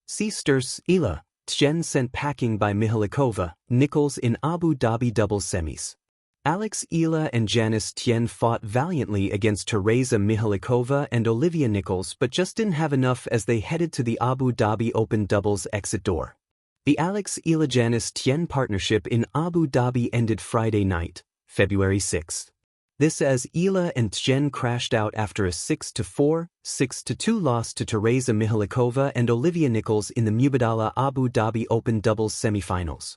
SEAsters Eala Tjen sent packing by Mihalikova Nicholls in Abu Dhabi doubles semis. Eala and Eala Tjen fought valiantly against Teresa Mihalikova and Olivia Nicholls but just didn't have enough as they headed to the Abu Dhabi Open doubles exit door. The Eala Tjen partnership in Abu Dhabi ended Friday night, February 6. This as Eala and Tjen crashed out after a 6-4, 6-2 loss to Teresa Mihalikova and Olivia Nicholls in the Mubadala Abu Dhabi Open doubles semifinals.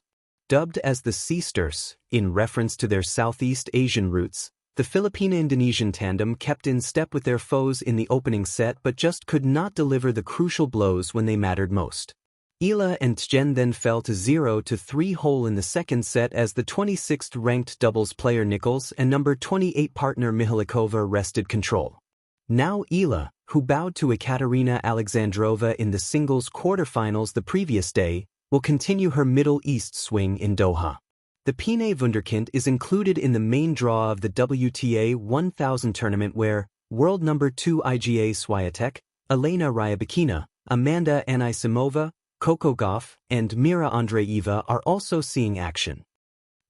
Dubbed as the SEAsters, in reference to their Southeast Asian roots, the Filipino-Indonesian tandem kept in step with their foes in the opening set but just could not deliver the crucial blows when they mattered most. Eala and Tjen then fell to 0-3 hole in the second set as the 26th-ranked doubles player Nicholls and number 28 partner Mihalikova wrested control. Now Eala, who bowed to Ekaterina Alexandrova in the singles quarterfinals the previous day, will continue her Middle East swing in Doha. The Pine Wunderkind is included in the main draw of the WTA 1000 tournament where world number 2 Iga Swiatek, Elena Rybakina, Amanda Anisimova, Coco Gauff, and Mira Andreeva are also seeing action.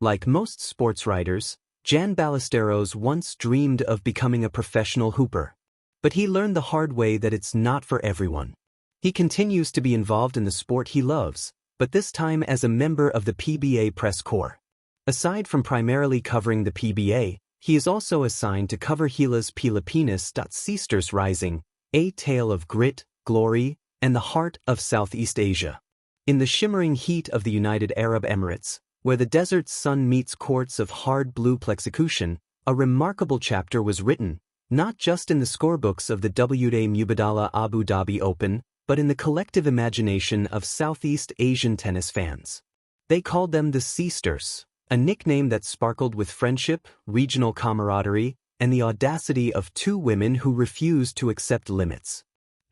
Like most sports writers, Jan Ballesteros once dreamed of becoming a professional hooper. But he learned the hard way that it's not for everyone. He continues to be involved in the sport he loves, but this time as a member of the PBA press corps. Aside from primarily covering the PBA, he is also assigned to cover Gilas Pilipinas. SEAsters Rising, a tale of grit, glory, and the heart of Southeast Asia. In the shimmering heat of the United Arab Emirates, where the desert sun meets courts of hard blue plexecution, a remarkable chapter was written, not just in the scorebooks of the WTA Mubadala Abu Dhabi Open, but in the collective imagination of Southeast Asian tennis fans. They called them the SEAsters, a nickname that sparkled with friendship, regional camaraderie, and the audacity of two women who refused to accept limits.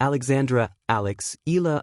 Eala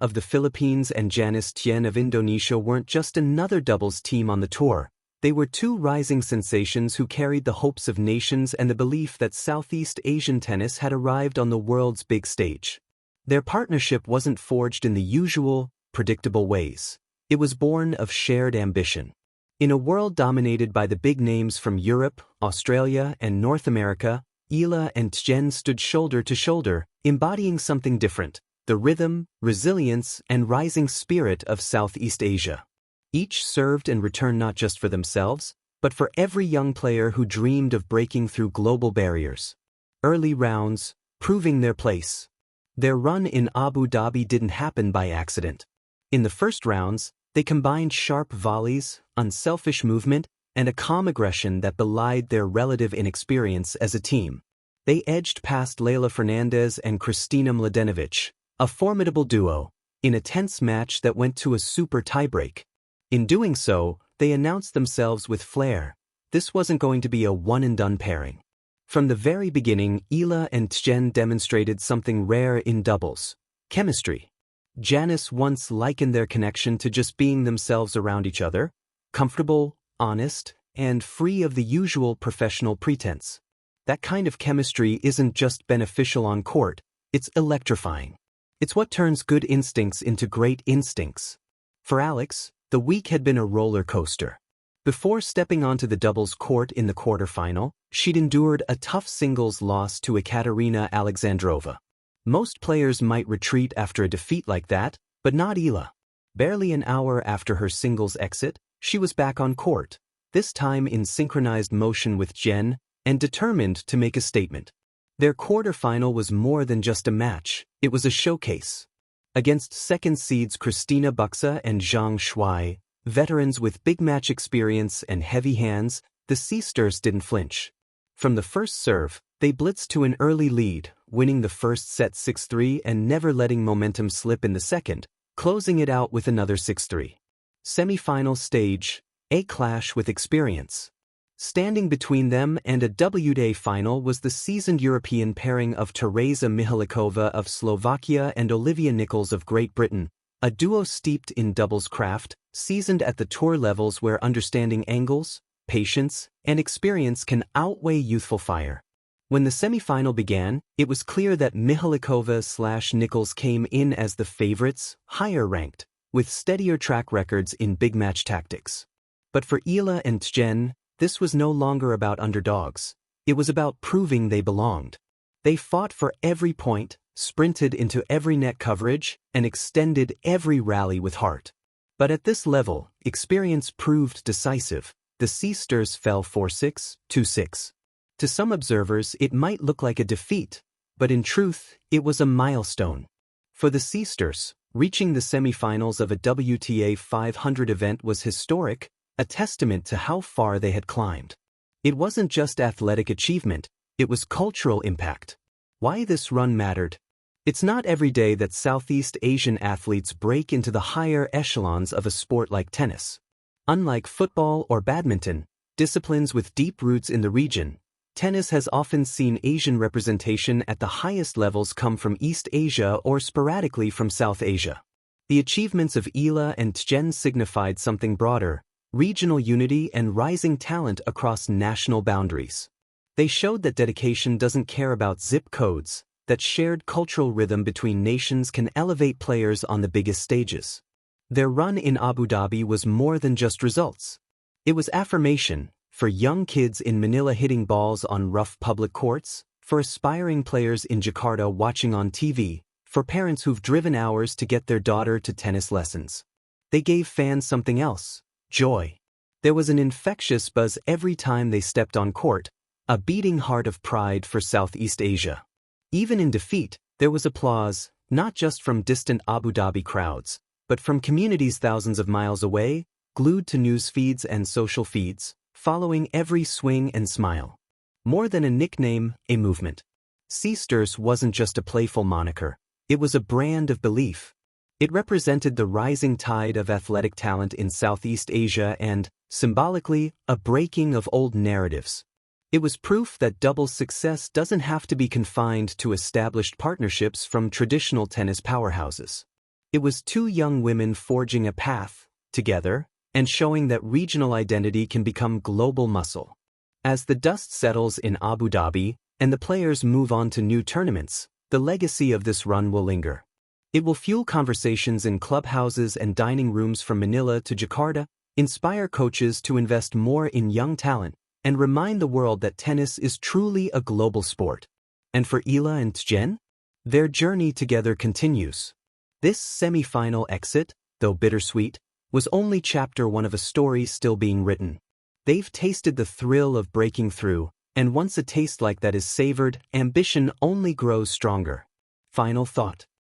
of the Philippines and Eala Tjen of Indonesia weren't just another doubles team on the tour. They were two rising sensations who carried the hopes of nations and the belief that Southeast Asian tennis had arrived on the world's big stage. Their partnership wasn't forged in the usual, predictable ways. It was born of shared ambition. In a world dominated by the big names from Europe, Australia, and North America, Eala and Tjen stood shoulder to shoulder, embodying something different, the rhythm, resilience, and rising spirit of Southeast Asia. Each served and returned not just for themselves, but for every young player who dreamed of breaking through global barriers. Early rounds, proving their place. Their run in Abu Dhabi didn't happen by accident. In the first rounds, they combined sharp volleys, unselfish movement, and a calm aggression that belied their relative inexperience as a team. They edged past Leylah Fernandez and Kristina Mladenovic, a formidable duo, in a tense match that went to a super tiebreak. In doing so, they announced themselves with flair. This wasn't going to be a one-and-done pairing. From the very beginning, Eala and Tjen demonstrated something rare in doubles: chemistry. Janice once likened their connection to just being themselves around each other, comfortable, honest, and free of the usual professional pretense. That kind of chemistry isn't just beneficial on court, it's electrifying. It's what turns good instincts into great instincts. For Alex, the week had been a roller coaster. Before stepping onto the doubles court in the quarterfinal, she'd endured a tough singles loss to Ekaterina Alexandrova. Most players might retreat after a defeat like that, but not Eala. Barely an hour after her singles exit, she was back on court, this time in synchronized motion with Tjen, and determined to make a statement. Their quarterfinal was more than just a match, it was a showcase. Against second seeds Christina Buxa and Zhang Shuai, veterans with big match experience and heavy hands, the SEAsters didn't flinch. From the first serve, they blitzed to an early lead, winning the first set 6-3 and never letting momentum slip in the second, closing it out with another 6-3. Semi-final stage, a clash with experience. Standing between them and a WTA final was the seasoned European pairing of Teresa Mihalikova of Slovakia and Olivia Nicholls of Great Britain, a duo steeped in doubles craft, seasoned at the tour levels where understanding angles, patience, and experience can outweigh youthful fire. When the semi-final began, it was clear that Mihalikova/Nicholls came in as the favorites, higher ranked, with steadier track records in big match tactics. But for Eala and Tjen, this was no longer about underdogs. It was about proving they belonged. They fought for every point, sprinted into every net coverage, and extended every rally with heart. But at this level, experience proved decisive. The SEAsters fell 4-6, 2-6. To some observers, it might look like a defeat, but in truth, it was a milestone. For the SEAsters, reaching the semi-finals of a WTA 500 event was historic, a testament to how far they had climbed. It wasn't just athletic achievement, it was cultural impact. Why this run mattered? It's not every day that Southeast Asian athletes break into the higher echelons of a sport like tennis. Unlike football or badminton, disciplines with deep roots in the region, tennis has often seen Asian representation at the highest levels come from East Asia or sporadically from South Asia. The achievements of Eala and Tjen signified something broader: regional unity and rising talent across national boundaries. They showed that dedication doesn't care about zip codes, that shared cultural rhythm between nations can elevate players on the biggest stages. Their run in Abu Dhabi was more than just results. It was affirmation, for young kids in Manila hitting balls on rough public courts, for aspiring players in Jakarta watching on TV, for parents who've driven hours to get their daughter to tennis lessons. They gave fans something else: joy. There was an infectious buzz every time they stepped on court, a beating heart of pride for Southeast Asia. Even in defeat, there was applause, not just from distant Abu Dhabi crowds, but from communities thousands of miles away, glued to news feeds and social feeds, following every swing and smile. More than a nickname, a movement. SEAsters wasn't just a playful moniker, it was a brand of belief. It represented the rising tide of athletic talent in Southeast Asia and, symbolically, a breaking of old narratives. It was proof that doubles success doesn't have to be confined to established partnerships from traditional tennis powerhouses. It was two young women forging a path, together, and showing that regional identity can become global muscle. As the dust settles in Abu Dhabi, and the players move on to new tournaments, the legacy of this run will linger. It will fuel conversations in clubhouses and dining rooms from Manila to Jakarta, inspire coaches to invest more in young talent, and remind the world that tennis is truly a global sport. And for Eala and Tjen, their journey together continues. This semi-final exit, though bittersweet, was only chapter one of a story still being written. They've tasted the thrill of breaking through, and once a taste like that is savored, ambition only grows stronger. Final thought.